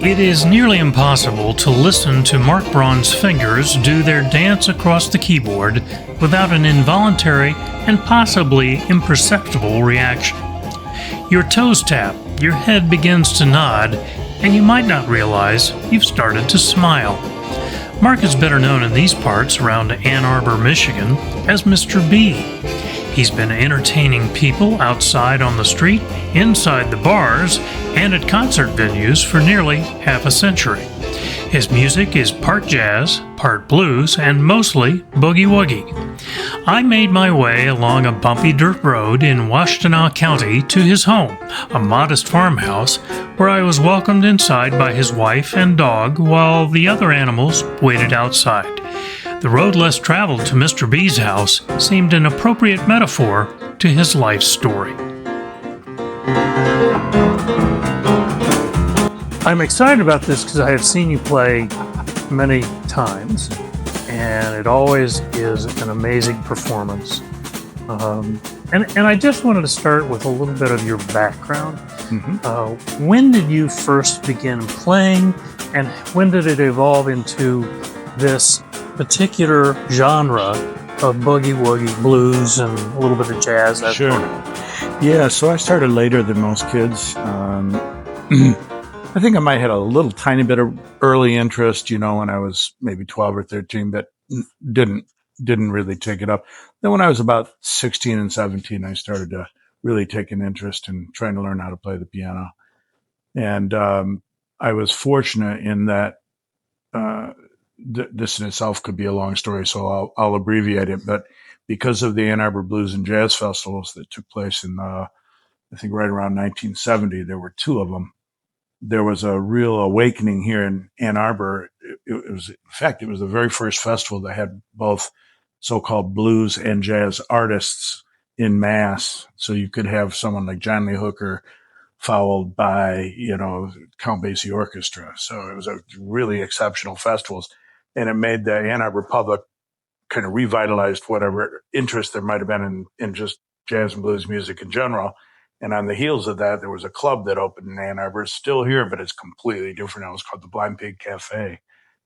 It is nearly impossible to listen to Mark Braun's fingers do their dance across the keyboard without an involuntary and possibly imperceptible reaction. Your toes tap, your head begins to nod, and you might not realize you've started to smile. Mark is better known in these parts around Ann Arbor, Michigan, as Mr. B. He's been entertaining people outside on the street, inside the bars, and at concert venues for nearly half a century. His music is part jazz, part blues, and mostly boogie woogie. I made my way along a bumpy dirt road in Washtenaw County to his home, a modest farmhouse, where I was welcomed inside by his wife and dog while the other animals waited outside. The road less traveled to Mr. B's house seemed an appropriate metaphor to his life story. I'm excited about this because I have seen you play many times, and it always is an amazing performance. And I just wanted to start with a little bit of your background. When did you first begin playing, and when did it evolve into this particular genre of boogie woogie, blues, and a little bit of jazz? Sure. Yeah, so I started later than most kids. I think I might have had a little tiny bit of early interest, when I was maybe 12 or 13, but didn't really take it up. Then when I was about 16 and 17, I started to really take an interest in trying to learn how to play the piano. And I was fortunate in that this in itself could be a long story, so I'll abbreviate it. But because of the Ann Arbor Blues and Jazz Festivals that took place in, I think right around 1970, there were two of them. There was a real awakening here in Ann Arbor. It was the very first festival that had both so-called blues and jazz artists in mass. So you could have someone like John Lee Hooker followed by, Count Basie Orchestra. So it was a really exceptional festivals, and it made the Ann Arbor public kind of revitalized whatever interest there might have been in just jazz and blues music in general. And on the heels of that, there was a club that opened in Ann Arbor. It's still here, but it's completely different now. It was called the Blind Pig Cafe.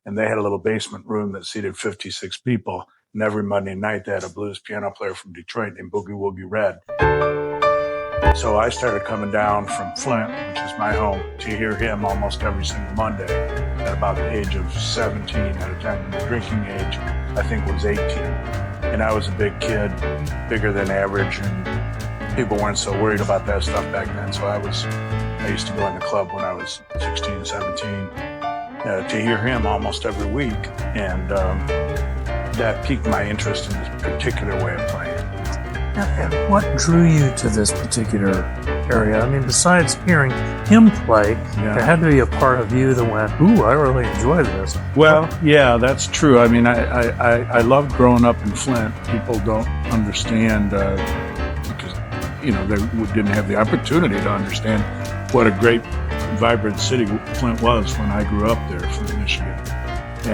And they had a little basement room that seated 56 people. And every Monday night, they had a blues piano player from Detroit named Boogie Woogie Red. So I started coming down from Flint, which is my home, to hear him almost every single Monday at about the age of 17. At a time when the drinking age, I think, was 18. And I was a big kid, bigger than average, and people weren't so worried about that stuff back then. So I used to go in the club when I was 16, 17 to hear him almost every week. And that piqued my interest in this particular way of playing. And what drew you to this particular area? I mean, besides hearing him play, there had to be a part of you that went, ooh, I really enjoy this. Well, yeah, that's true. I mean, I loved growing up in Flint. People don't understand because, they didn't have the opportunity to understand what a great, vibrant city Flint was when I grew up there, Flint, Michigan.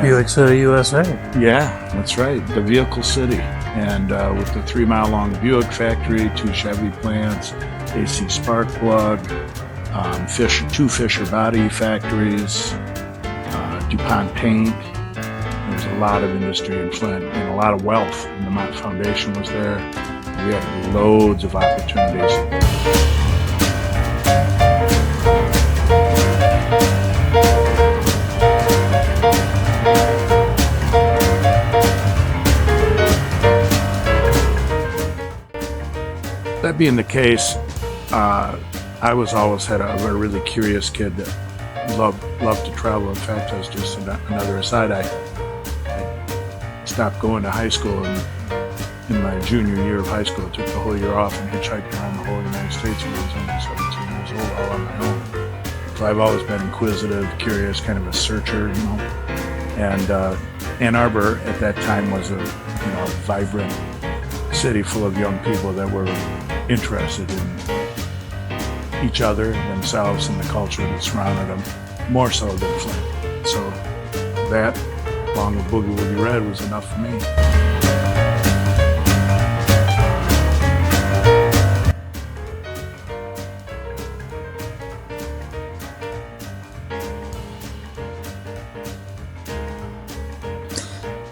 Buick City, USA. Yeah, that's right. The vehicle city. And with the 3-mile-long Buick factory, 2 Chevy plants, AC spark plug, two Fisher body factories, DuPont paint. There was a lot of industry in Flint and a lot of wealth. And the Mott Foundation was there. We had loads of opportunities. That being the case, I was always had a really curious kid that loved to travel. In fact, I was just another aside. I stopped going to high school, and in my junior year of high school, I took the whole year off and hitchhiked around the whole United States when I was only 17 years old, all on my own. So I've always been inquisitive, curious, kind of a searcher, And Ann Arbor at that time was a vibrant city full of young people that were interested in each other, themselves, and the culture that surrounded them, more so than Flint. So that, along with Boogie Woogie Red, was enough for me.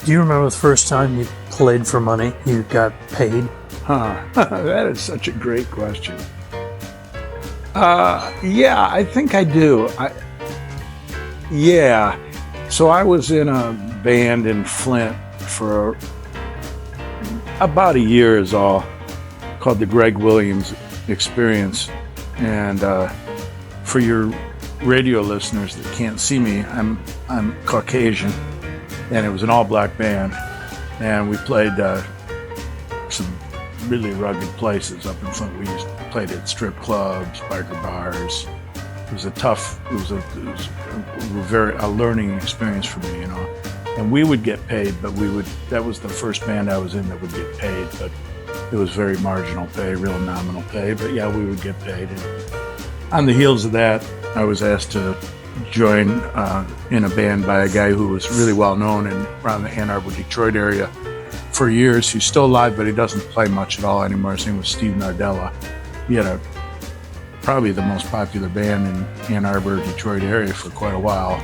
Do you remember the first time you played for money? You got paid? That is such a great question. Yeah, I think I do. Yeah. So I was in a band in Flint for about a year is all, called the Greg Williams Experience. And for your radio listeners that can't see me, I'm Caucasian, and it was an all-black band, and we played some really rugged places up in Flint. We played at strip clubs, biker bars. It was a learning experience for me, you know. And we would get paid, but that was the first band I was in that would get paid, but it was very marginal pay, real nominal pay, but yeah, we would get paid. And on the heels of that, I was asked to join in a band by a guy who was really well known around the Ann Arbor, Detroit area for years. He's still alive, but he doesn't play much at all anymore. His name was Steve Nardella. He had probably the most popular band in Ann Arbor, Detroit area for quite a while,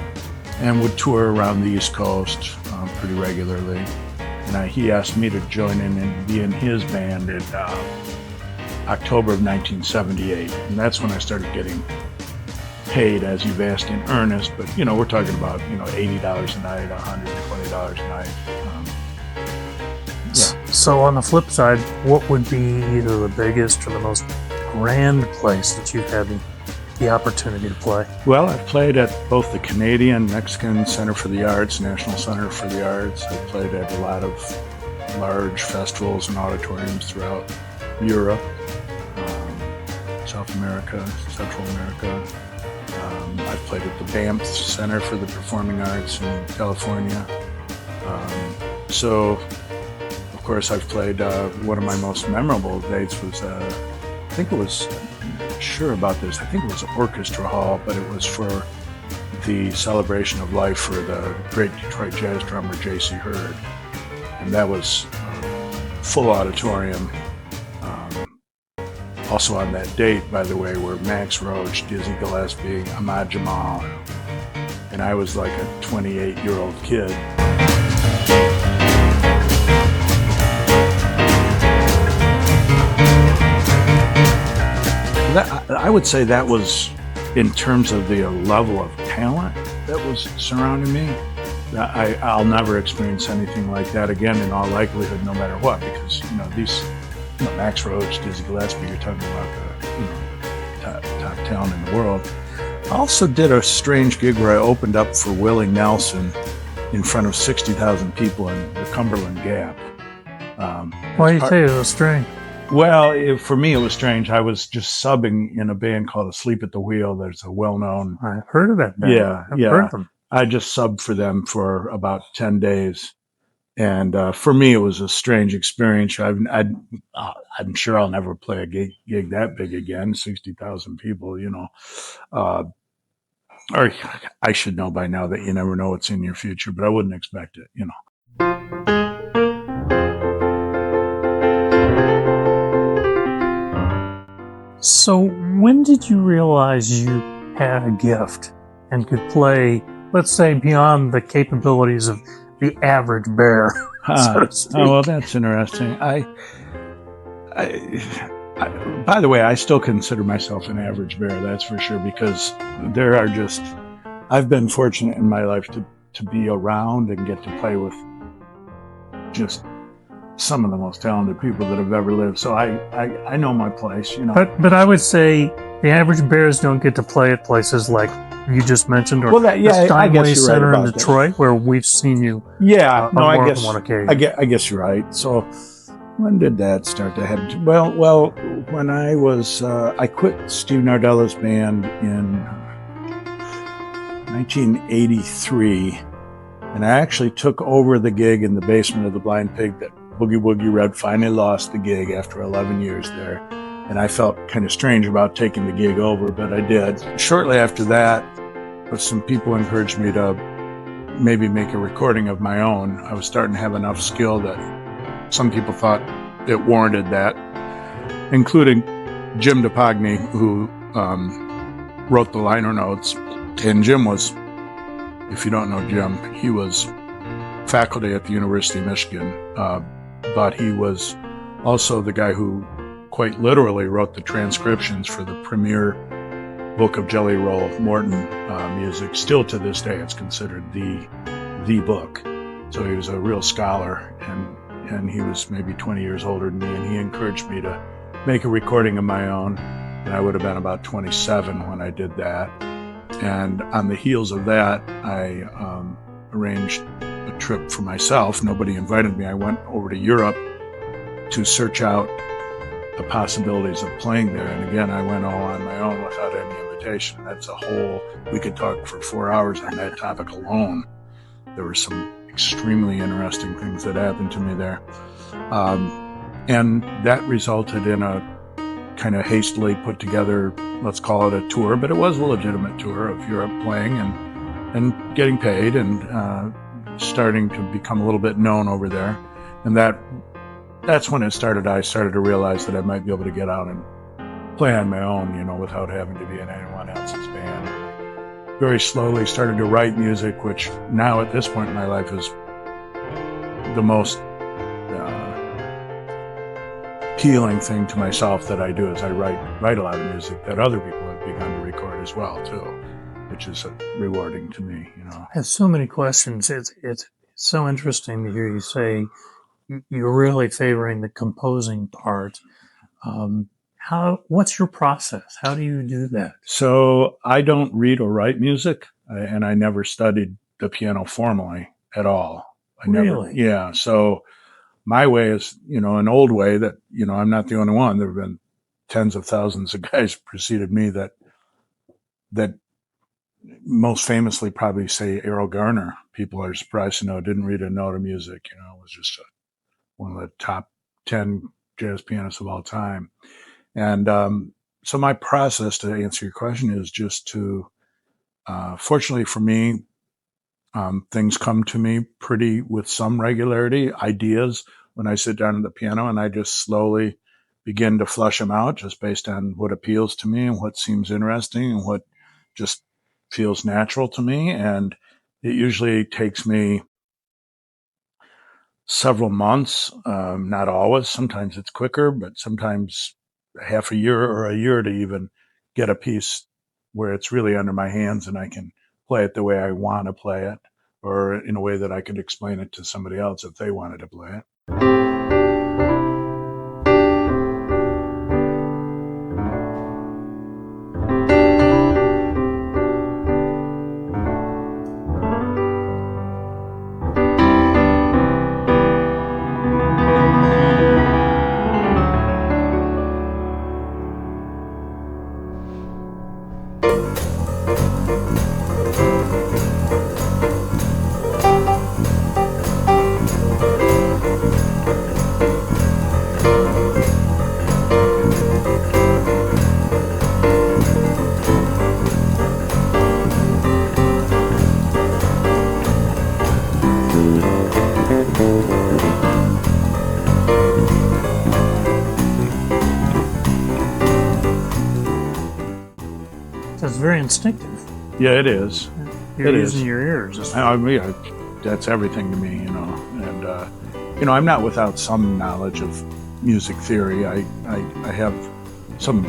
and would tour around the East Coast pretty regularly. And he asked me to join in and be in his band in October of 1978. And that's when I started getting paid, as you've asked, in earnest. But, you know, we're talking about, you know, $80 a night, $120 a night. Yeah. So on the flip side, what would be either the biggest or the most grand place that you've had the opportunity to play? Well, I've played at both the Canadian, Mexican Center for the Arts, National Center for the Arts. I've played at a lot of large festivals and auditoriums throughout Europe, South America, Central America. I've played at the Banff Center for the Performing Arts in California. So, of course, I've played, one of my most memorable dates was, I think it was, I'm not sure about this, I think it was Orchestra Hall, but it was for the celebration of life for the great Detroit jazz drummer J.C. Hurd. And that was full auditorium. Also on that date, by the way, were Max Roach, Dizzy Gillespie, Ahmad Jamal, and I was like a 28-year-old kid. I would say that was, in terms of the level of talent that was surrounding me, I'll never experience anything like that again in all likelihood, no matter what, because, you know, Max Roach, Dizzy Gillespie, you're talking about the top talent in the world. I also did a strange gig where I opened up for Willie Nelson in front of 60,000 people in the Cumberland Gap. Why do you say it was strange? Well, for me it was strange. I was just subbing in a band called Asleep at the Wheel. There's a well-known... I've heard of that band. Yeah, I've heard of them. I just subbed for them for about 10 days. And for me, it was a strange experience. I'm sure I'll never play a gig that big again, 60,000 people, you know. Or I should know by now that you never know what's in your future, but I wouldn't expect it, you know. So when did you realize you had a gift and could play, let's say, beyond the capabilities of the average bear, so to speak? Oh, well, that's interesting. By the way, I still consider myself an average bear, that's for sure, because I've been fortunate in my life to be around and get to play with just some of the most talented people that have ever lived. So I know my place, you know. But I would say the average bears don't get to play at places like you just mentioned, or the Steinway Center in Detroit, where we've seen you. Yeah, no, on more than one occasion. I guess you're right. So when did that start to happen? Well, when I was, I quit Steve Nardella's band in 1983, and I actually took over the gig in the basement of the Blind Pig that Boogie Woogie Red finally lost the gig after 11 years there. And I felt kind of strange about taking the gig over, but I did. Shortly after that, some people encouraged me to maybe make a recording of my own. I was starting to have enough skill that some people thought it warranted that, including Jim DePogny, who wrote the liner notes. And Jim was, if you don't know Jim, he was faculty at the University of Michigan, but he was also the guy who quite literally wrote the transcriptions for the premiere book of Jelly Roll Morton music. Still to this day, it's considered the book. So he was a real scholar, and he was maybe 20 years older than me, and he encouraged me to make a recording of my own. And I would have been about 27 when I did that. And on the heels of that, I arranged a trip for myself. Nobody invited me. I went over to Europe to search out the possibilities of playing there. And again, I went all on my own without any invitation. That's a whole, we could talk for 4 hours on that topic alone. There were some extremely interesting things that happened to me there. And that resulted in a kind of hastily put together, let's call it a tour, but it was a legitimate tour of Europe, playing and getting paid and starting to become a little bit known over there. And that's when it started. I started to realize that I might be able to get out and play on my own, without having to be in anyone else's band. Very slowly started to write music, which now at this point in my life is the most appealing thing to myself that I do, is I write a lot of music that other people have begun to record as well too, which is rewarding to me. I have so many questions. It's so interesting to hear you say you're really favoring the composing part. What's your process? How do you do that? So I don't read or write music, and I never studied the piano formally at all. Really? Yeah. So my way is, an old way that, I'm not the only one. There have been tens of thousands of guys preceded me that most famously probably say Errol Garner. People are surprised to know didn't read a note of music. Was just one of the top 10 jazz pianists of all time. And so my process, to answer your question, is just to, fortunately for me, things come to me with some regularity, ideas, when I sit down at the piano, and I just slowly begin to flush them out just based on what appeals to me and what seems interesting and what just feels natural to me. And it usually takes me several months, not always. Sometimes it's quicker, but sometimes half a year or a year to even get a piece where it's really under my hands and I can play it the way I want to play it, or in a way that I could explain it to somebody else if they wanted to play it. It's very instinctive. Yeah, it is. You're using your ears. I mean, that's everything to me, And, I'm not without some knowledge of music theory. I have some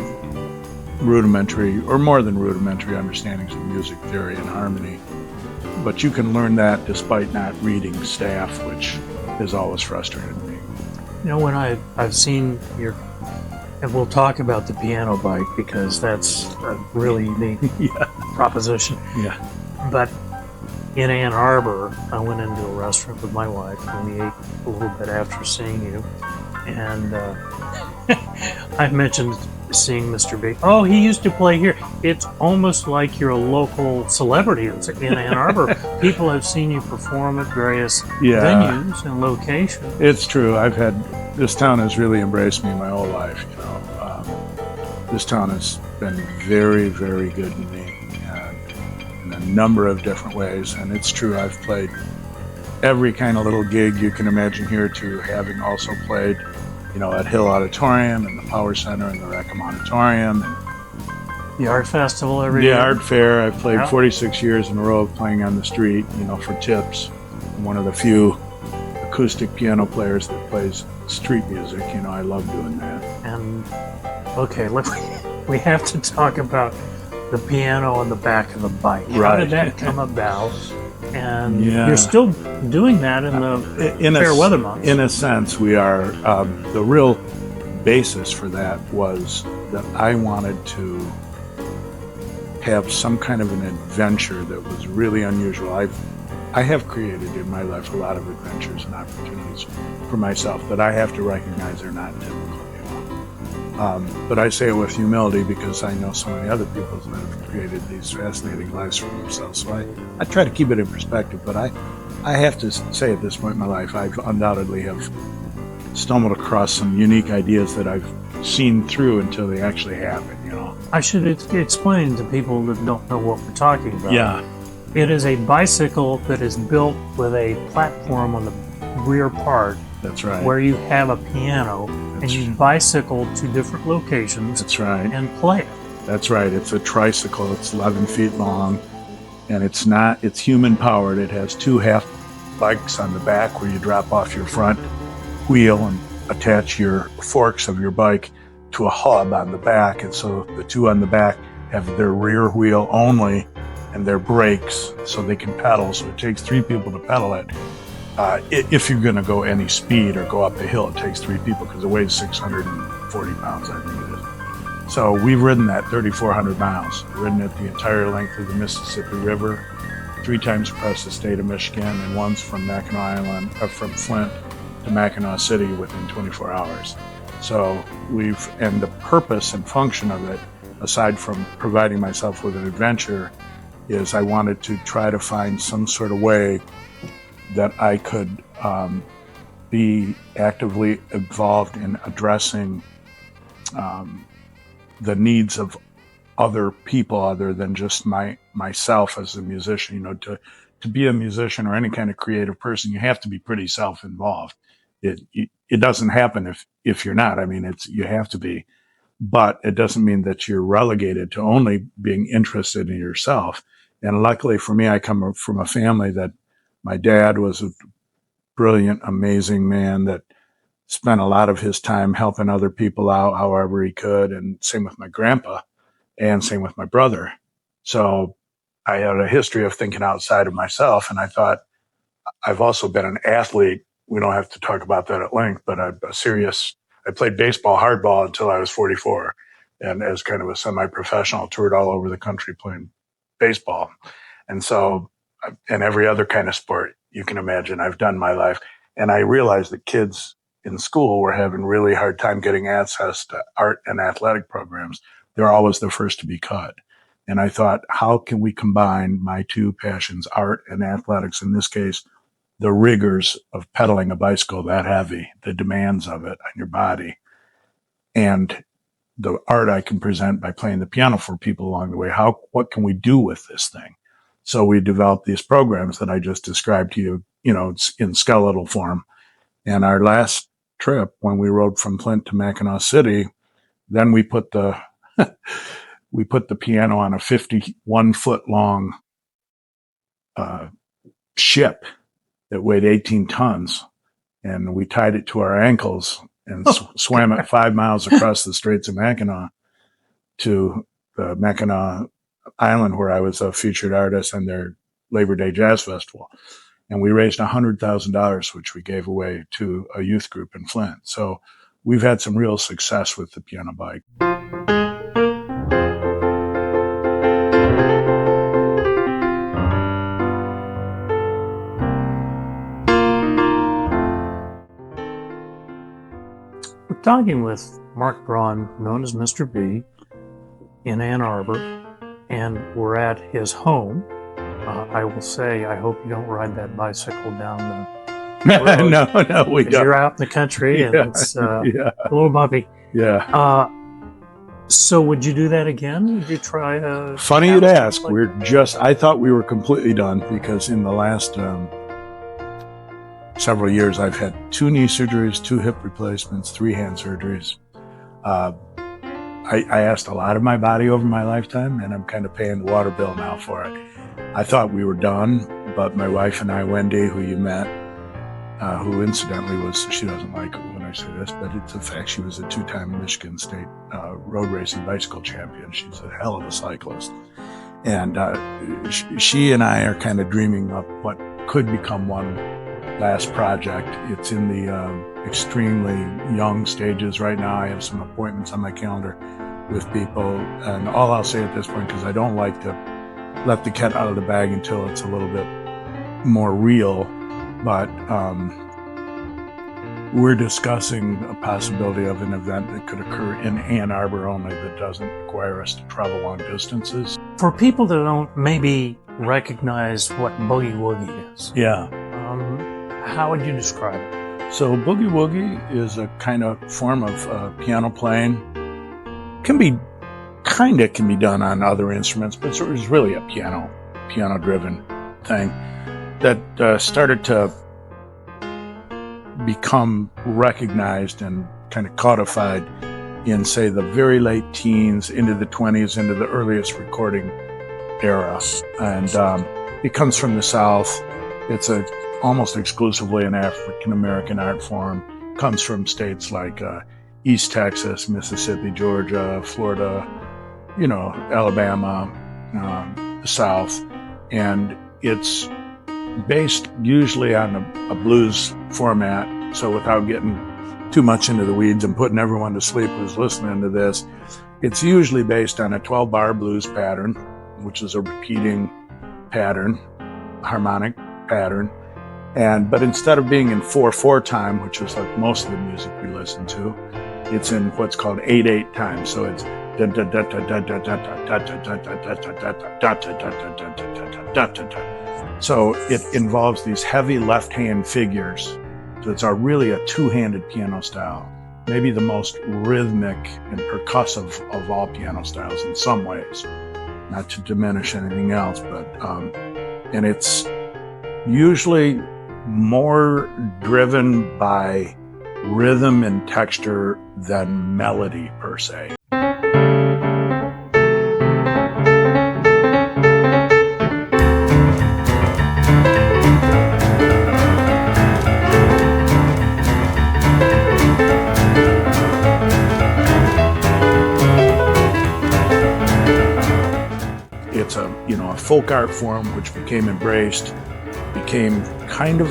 rudimentary, or more than rudimentary, understandings of music theory and harmony. But you can learn that despite not reading staff, which has always frustrated me. When I've seen your, and we'll talk about the piano bike because that's a really neat proposition. Yeah. But in Ann Arbor, I went into a restaurant with my wife and we ate a little bit after seeing you. And I mentioned seeing Mr. B. Oh, he used to play here. It's almost like you're a local celebrity in Ann Arbor. People have seen you perform at various venues and locations. It's true. This town has really embraced me my whole life. This town has been very, very good to me in a number of different ways. And it's true, I've played every kind of little gig you can imagine here, to having also played, at Hill Auditorium and the Power Center and the Rackham Auditorium. The art festival every year? The art fair. I've played 46 years in a row of playing on the street, for tips. one of the few acoustic piano players that plays street music. You know, I love doing that. And okay, we have to talk about the piano on the back of the bike. How Right. did that come about? And Yeah. you're still doing that in the fair weather months. In a sense, we are. The real basis for that was that I wanted to have some kind of an adventure that was really unusual. I have created in my life a lot of adventures and opportunities for myself that I have to recognize are not typical. But I say it with humility because I know so many other people that have created these fascinating lives for themselves. So I try to keep it in perspective, but I have to say at this point in my life, I've undoubtedly have stumbled across some unique ideas that I've seen through until they actually happen, you know. I should explain to people that don't know what we're talking about. Yeah. It is a bicycle that is built with a platform on the rear part That's right. where you have a piano and you bicycle to different locations That's right. and play it. That's right. It's a tricycle. It's 11 feet long, and it's human powered. It has two half bikes on the back where you drop off your front wheel and attach your forks of your bike to a hub on the back. And so the two on the back have their rear wheel only and their brakes so they can pedal. So it takes three people to pedal it. If you're going to go any speed or go up the hill, it takes three people because it weighs 640 pounds, I think it is. So we've ridden that 3,400 miles, ridden it the entire length of the Mississippi River, 3 times across the state of Michigan, and once from Mackinac Island, from Flint to Mackinac City within 24 hours. So and the purpose and function of it, aside from providing myself with an adventure, is I wanted to try to find some sort of way that I could be actively involved in addressing the needs of other people other than just myself as a musician. You know, to be a musician or any kind of creative person, you have to be pretty self-involved. It doesn't happen if you're not. I mean, you have to be, but it doesn't mean that you're relegated to only being interested in yourself. And luckily for me, I come from a family that my dad was a brilliant, amazing man that spent a lot of his time helping other people out however he could. And same with my grandpa and same with my brother. So I had a history of thinking outside of myself. And I thought, I've also been an athlete. We don't have to talk about that at length, but I played baseball, hardball until I was 44. And as kind of a semi-professional, toured all over the country playing baseball. And so, and every other kind of sport you can imagine I've done in my life. And I realized that kids in school were having really hard time getting access to art and athletic programs. They're always the first to be cut. And I thought, how can we combine my two passions, art and athletics, in this case, the rigors of pedaling a bicycle that heavy, the demands of it on your body, and the art I can present by playing the piano for people along the way. What can we do with this thing? So we developed these programs that I just described to you, you know, in skeletal form. And our last trip, when we rode from Flint to Mackinac City, then we put the piano on a 51-foot long ship that weighed 18 tons, and we tied it to our ankles and swam it 5 miles across the Straits of Mackinac to the Mackinac Island, where I was a featured artist on their Labor Day Jazz Festival. And we raised $100,000, which we gave away to a youth group in Flint. So we've had some real success with the piano bike. We're talking with Mark Braun, known as Mr. B, in Ann Arbor, and we're at his home. I will say, I hope you don't ride that bicycle down the road. No, we don't. You're out in the country, and it's a little bumpy. Yeah. So would you do that again? Would you try Funny you'd ask. I thought we were completely done because in the last several years, I've had 2 knee surgeries, 2 hip replacements, 3 hand surgeries. I asked a lot of my body over my lifetime, and I'm kind of paying the water bill now for it. I thought we were done, but my wife and I, Wendy, who you met, who incidentally she doesn't like it when I say this, but it's a fact, she was a 2-time Michigan State road racing bicycle champion. She's a hell of a cyclist. And she and I are kind of dreaming up what could become one last project. It's in the extremely young stages right now. I have some appointments on my calendar with people, and all I'll say at this point, because I don't like to let the cat out of the bag until it's a little bit more real, but we're discussing a possibility of an event that could occur in Ann Arbor only, that doesn't require us to travel long distances. For people that don't maybe recognize what Boogie Woogie is, Yeah. how would you describe it? So Boogie Woogie is a kind of form of piano playing. Can be done on other instruments, but it's really a piano-driven thing that started to become recognized and kind of codified in, say, the very late teens, into the 20s, into the earliest recording era. And it comes from the South. It's almost exclusively an African-American art form. Comes from states like East Texas, Mississippi, Georgia, Florida, Alabama, the South. And it's based usually on a blues format. So without getting too much into the weeds and putting everyone to sleep who's listening to this, it's usually based on a 12-bar blues pattern, which is a repeating pattern, harmonic pattern. But instead of being in 4/4 time, which is like most of the music we listen to, it's in what's called 8/8 time. So it's so it involves these heavy left-hand figures. So it's really a two-handed piano style, maybe the most rhythmic and percussive of all piano styles in some ways. Not to diminish anything else, but and it's usually more driven by rhythm and texture than melody per se. It's a folk art form which became embraced, became kind of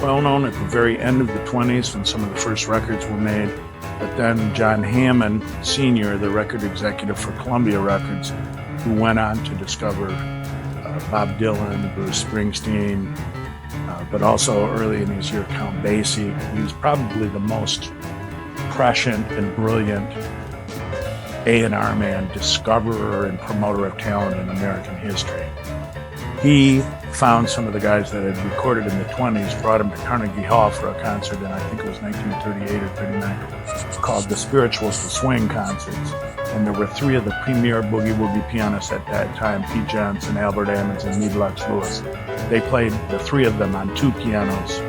well known at the very end of the 20s when some of the first records were made. But then John Hammond Sr., the record executive for Columbia Records, who went on to discover Bob Dylan, Bruce Springsteen, but also early in his year Count Basie. He was probably the most prescient and brilliant A&R man, discoverer and promoter of talent in American history. He found some of the guys that had recorded in the 20s, brought them to Carnegie Hall for a concert, and I think it was 1938 or 39, called the Spirituals to Swing Concerts. And there were 3 of the premier Boogie Woogie pianists at that time, Pete Johnson, Albert Ammons, and Meadlux Lewis. They played, the 3 of them, on 2 pianos.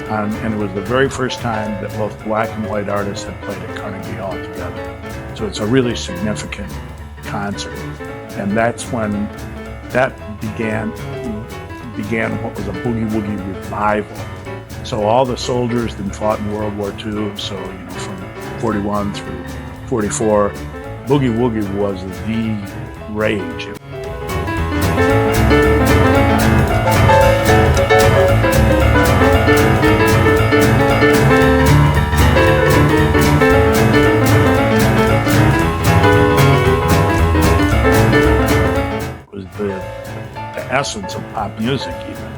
And it was the very first time that both black and white artists had played at Carnegie Hall together. So it's a really significant concert. And that's when that began what was a Boogie Woogie revival. So all the soldiers that fought in World War II, so from 41 through 44, Boogie Woogie was the rage. The essence of pop music even.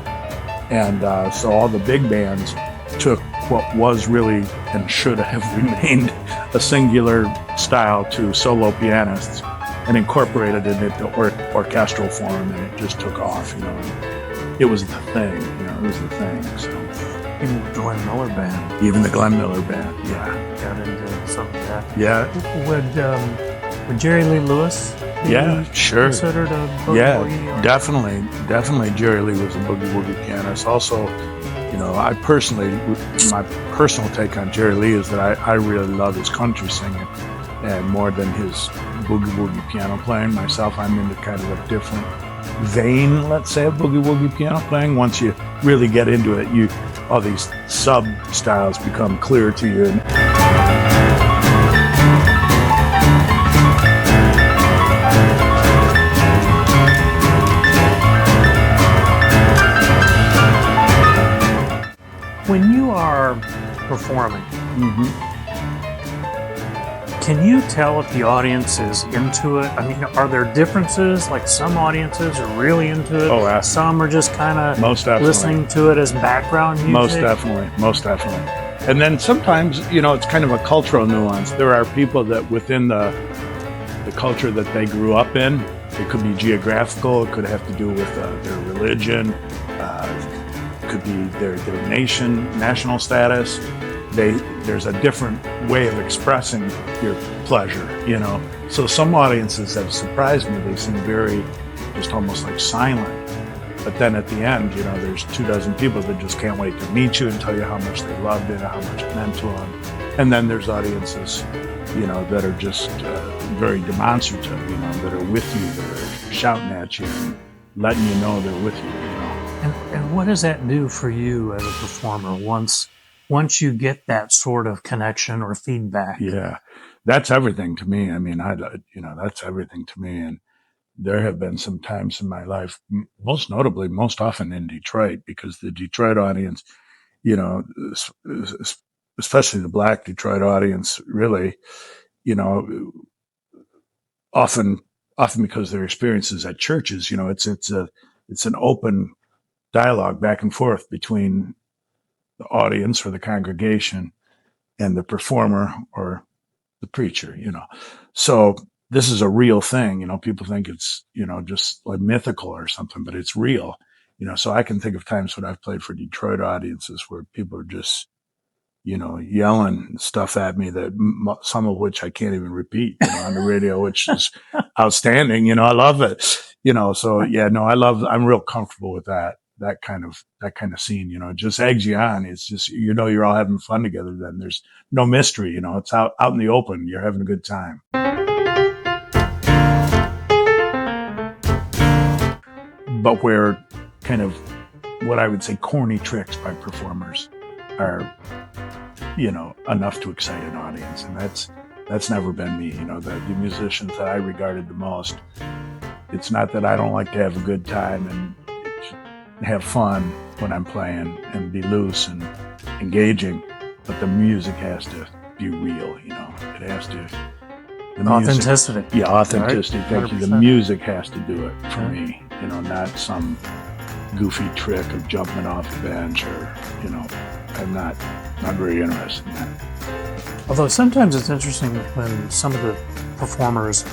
And so all the big bands took what was really and should have remained a singular style to solo pianists and incorporated it into orchestral form, and it just took off, It was the thing, it was the thing. So Even the Glenn Miller Band. Even the Glenn Miller Band, yeah. Got into some of that. Yeah. Would Jerry Lee Lewis be sure. considered a Boogie Woogie artist? Definitely Jerry Lee was a Boogie Woogie pianist. Also, my personal take on Jerry Lee is that I really love his country singing, and more than his Boogie Woogie piano playing. Myself, I'm into kind of a different vein, let's say, of boogie woogie piano playing. Once you really get into it, all these sub styles become clear to you. When you are performing, can you tell if the audience is into it? I mean, are there differences? Like some audiences are really into it. Oh, some are just kind of listening to it as background music. Most definitely. And then sometimes, it's kind of a cultural nuance. There are people that within the culture that they grew up in, it could be geographical, it could have to do with their religion, could be their national status. There's a different way of expressing your pleasure, So some audiences have surprised me. They seem very, just almost like silent. But then at the end, there's 24 people that just can't wait to meet you and tell you how much they loved it, how much it meant to them. And then there's audiences, that are just very demonstrative, that are with you, that are shouting at you and letting you know they're with you, And what does that do for you as a performer once you get that sort of connection or feedback? Yeah, that's everything to me. I mean, that's everything to me. And there have been some times in my life, most notably, most often in Detroit, because the Detroit audience, especially the Black Detroit audience, really, often because their experiences at churches, it's an open dialogue back and forth between the audience or the congregation and the performer or the preacher, So this is a real thing. People think it's, just like mythical or something, but it's real, so I can think of times when I've played for Detroit audiences where people are just, yelling stuff at me that some of which I can't even repeat, on the radio, which is outstanding. I love it, so yeah, no, I'm real comfortable with that kind of scene, it just eggs you on. It's just, you're all having fun together. Then there's no mystery, it's out in the open. You're having a good time. But where kind of what I would say corny tricks by performers are, enough to excite an audience. And that's never been me. The musicians that I regarded the most, it's not that I don't like to have a good time and have fun when I'm playing and be loose and engaging, but the music has to be real, it has to. Authenticity. Music, authenticity. Right? Thank you. The music has to do it for me, not some goofy trick of jumping off the bench or, I'm not very interested in that. Although sometimes it's interesting when some of the performers,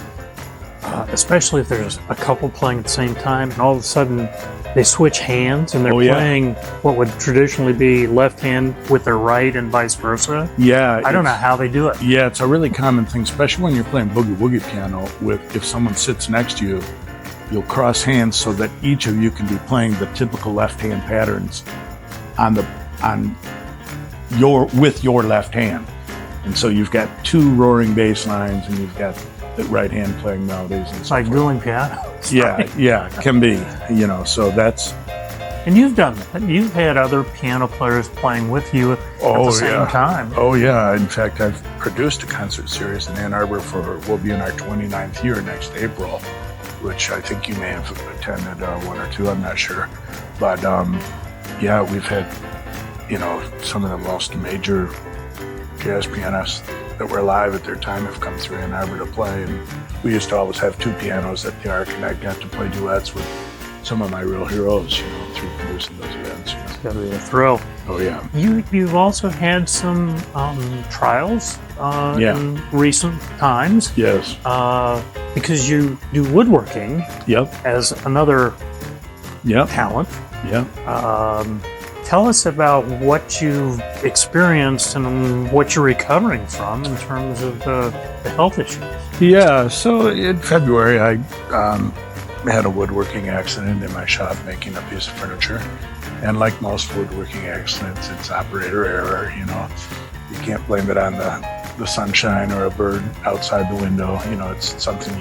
especially if there's a couple playing at the same time, and all of a sudden they switch hands and they're playing what would traditionally be left hand with their right and vice versa. Yeah. I don't know how they do it. Yeah, it's a really common thing, especially when you're playing boogie woogie piano. If someone sits next to you, you'll cross hands so that each of you can be playing the typical left hand patterns with your left hand. And so you've got two roaring bass lines and you've got the right hand playing melodies. It's like dueling piano. Yeah, can be, so that's. And you've done that. You've had other piano players playing with you at the same time. Oh, yeah. In fact, I've produced a concert series in Ann Arbor we'll be in our 29th year next April, which I think you may have attended one or two, I'm not sure. But, we've had, some of the most major jazz pianists that were alive at their time have come through Ann Arbor to play. And we used to always have two pianos at the Arc, and I got to play duets with some of my real heroes, through producing those events. It's got to be a thrill. Oh, yeah. You've also had some trials in recent times. Yes. Because you do woodworking. Yep. As another talent. Yep. Tell us about what you've experienced and what you're recovering from in terms of the health issues. Yeah, so in February, I had a woodworking accident in my shop making a piece of furniture. And like most woodworking accidents, it's operator error, You can't blame it on the sunshine or a bird outside the window. It's something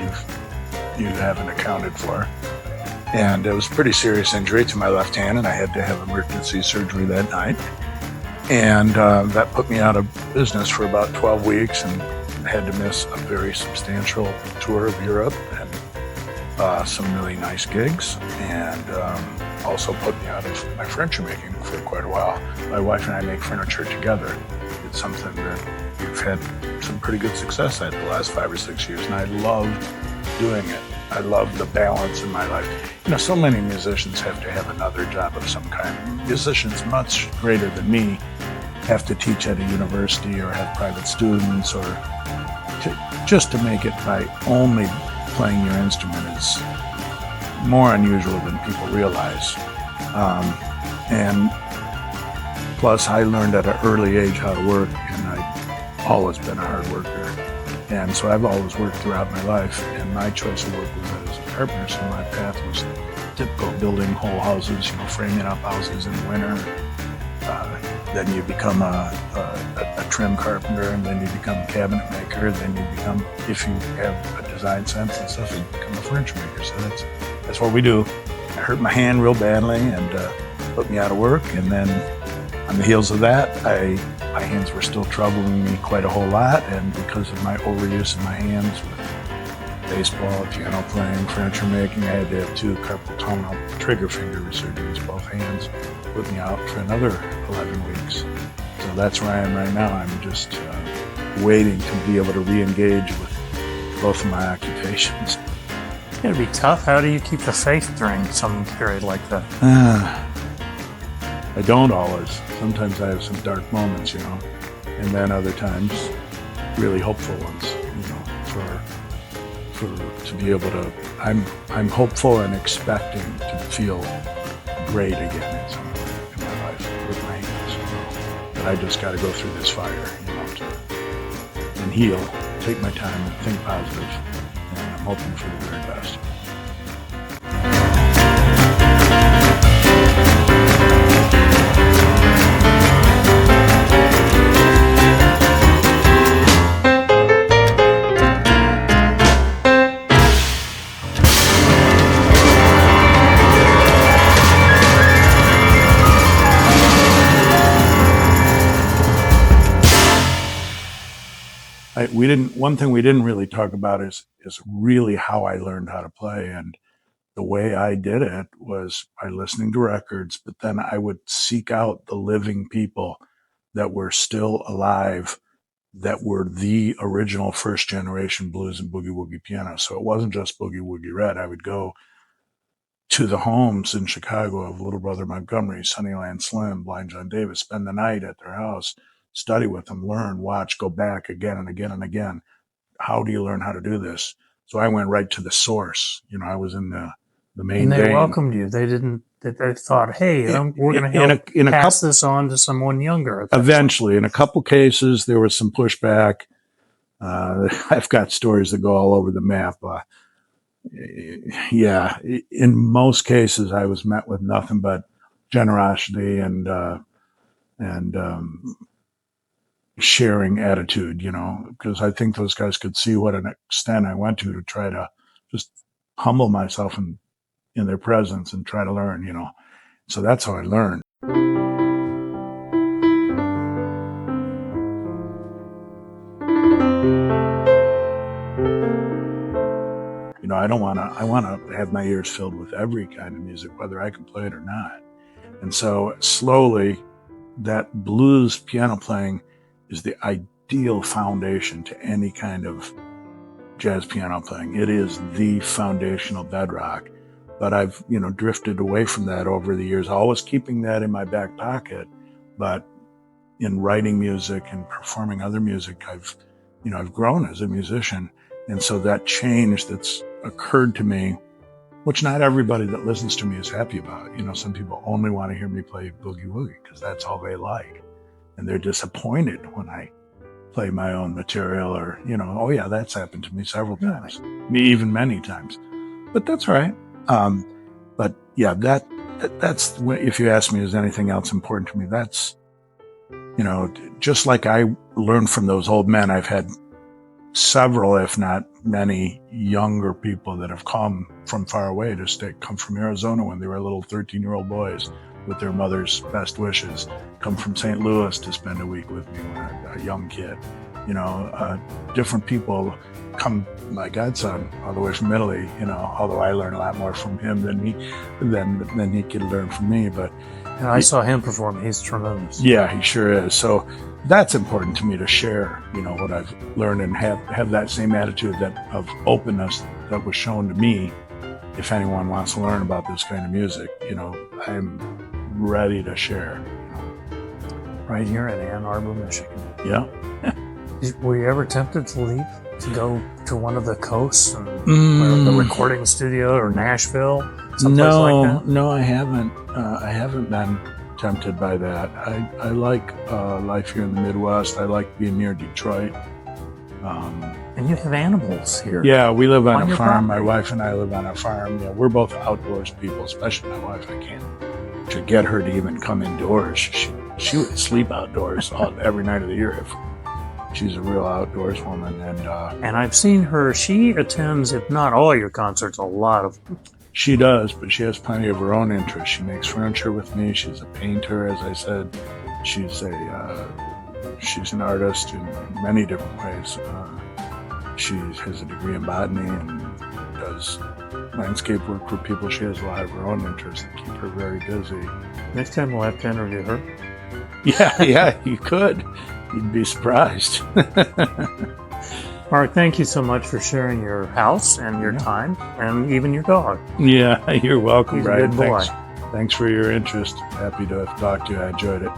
you haven't accounted for. And it was a pretty serious injury to my left hand, and I had to have emergency surgery that night. And that put me out of business for about 12 weeks and had to miss a very substantial tour of Europe and some really nice gigs, and also put me out of my furniture making for quite a while. My wife and I make furniture together. It's something that we've had some pretty good success at the last 5 or 6 years, and I loved doing it. I love the balance in my life. You know, so many musicians have to have another job of some kind. Musicians much greater than me have to teach at a university or have private students, or just to make it by only playing your instrument is more unusual than people realize. And plus, I learned at an early age how to work, and I've always been a hard worker. And so I've always worked throughout my life, and my choice of work was as a carpenter, so my path was typical, building whole houses, you know, framing up houses in the winter. Then you become a trim carpenter, and then you become a cabinet maker, then you become, if you have a design sense and stuff, you become a furniture maker. So that's what we do. I hurt my hand real badly and put me out of work, and then on the heels of that, my hands were still troubling me quite a whole lot, and because of my overuse of my hands with baseball, piano playing, furniture making, I had to have 2 carpal tunnel trigger finger resurgeries, both hands, put me out for another 11 weeks. So that's where I am right now. I'm just waiting to be able to re-engage with both of my occupations. It's going to be tough. How do you keep the faith during some period like that? I don't always. Sometimes I have some dark moments, you know, and then other times really hopeful ones, you know, to be able to, I'm hopeful and expecting to feel great again in my life with my hands, you know. But I just got to go through this fire, you know, and heal, take my time and think positive, and I'm hoping for the very best. One thing we didn't really talk about is really how I learned how to play. And the way I did it was by listening to records, but then I would seek out the living people that were still alive, that were the original first generation blues and boogie woogie pianists. So it wasn't just Boogie Woogie Red. I would go to the homes in Chicago of Little Brother Montgomery, Sunnyland Slim, Blind John Davis, spend the night at their house, study with them, learn, watch, go back again and again and again. How do you learn how to do this? So I went right to the source. You know, I was in the main And they vein. welcomed you. They didn't. They thought, "Hey, we're going to help pass this on to someone younger." Eventually, in a couple cases, there was some pushback. I've got stories that go all over the map. Yeah, in most cases, I was met with nothing but generosity and sharing attitude, you know, because I think those guys could see what an extent I went to try to just humble myself in their presence and try to learn, you know. So that's how I learned. You know, I want to have my ears filled with every kind of music, whether I can play it or not. And so slowly that blues piano playing is the ideal foundation to any kind of jazz piano playing. It is the foundational bedrock. But I've, you know, drifted away from that over the years, always keeping that in my back pocket. But in writing music and performing other music, I've grown as a musician. And so that change that's occurred to me, which not everybody that listens to me is happy about. You know, some people only want to hear me play Boogie Woogie because that's all they like. And they're disappointed when I play my own material, or, you know, oh yeah, that's happened to me several times, me even many times. But that's all right. But yeah, that's, if you ask me, is anything else important to me? That's, you know, just like I learned from those old men, I've had several, if not many, younger people that have come from far away to come from Arizona when they were little 13-year-old boys with their mother's best wishes, come from St. Louis to spend a week with me when I was a young kid. Different people come. My godson, all the way from Italy, although I learned a lot more from him than he could learn from me. But And I saw him perform. He's tremendous. yeah, he sure is. So that's important to me to share, what I've learned and have that same attitude of openness that was shown to me. If anyone wants to learn about this kind of music, I'm ready to share. Right here in Ann Arbor, Michigan. Yeah. Were you ever tempted to leave to go to one of the coasts and the recording studio or Nashville, someplace like that? No, I haven't. I haven't been tempted by that. I like life here in the Midwest. I like being near Detroit. And you have animals here. Yeah, we live on a farm. property. My wife and I live on a farm. Yeah, we're both outdoors people, especially my wife. I can't to get her to even come indoors. She would sleep outdoors every night of the year. She's a real outdoors woman, And I've seen her. She attends, if not all your concerts, a lot of them. She does, but she has plenty of her own interests. She makes furniture with me. She's a painter, as I said. She's an artist in many different ways. She has a degree in botany and does landscape work for people. She has a lot of her own interests that keep her very busy. Next time we'll have to interview her. Yeah, you could. You'd be surprised. Mark, thank you so much for sharing your house and your time and even your dog. Yeah, you're welcome, He's Brian. a good boy. Thanks for your interest. Happy to have talked to you. I enjoyed it.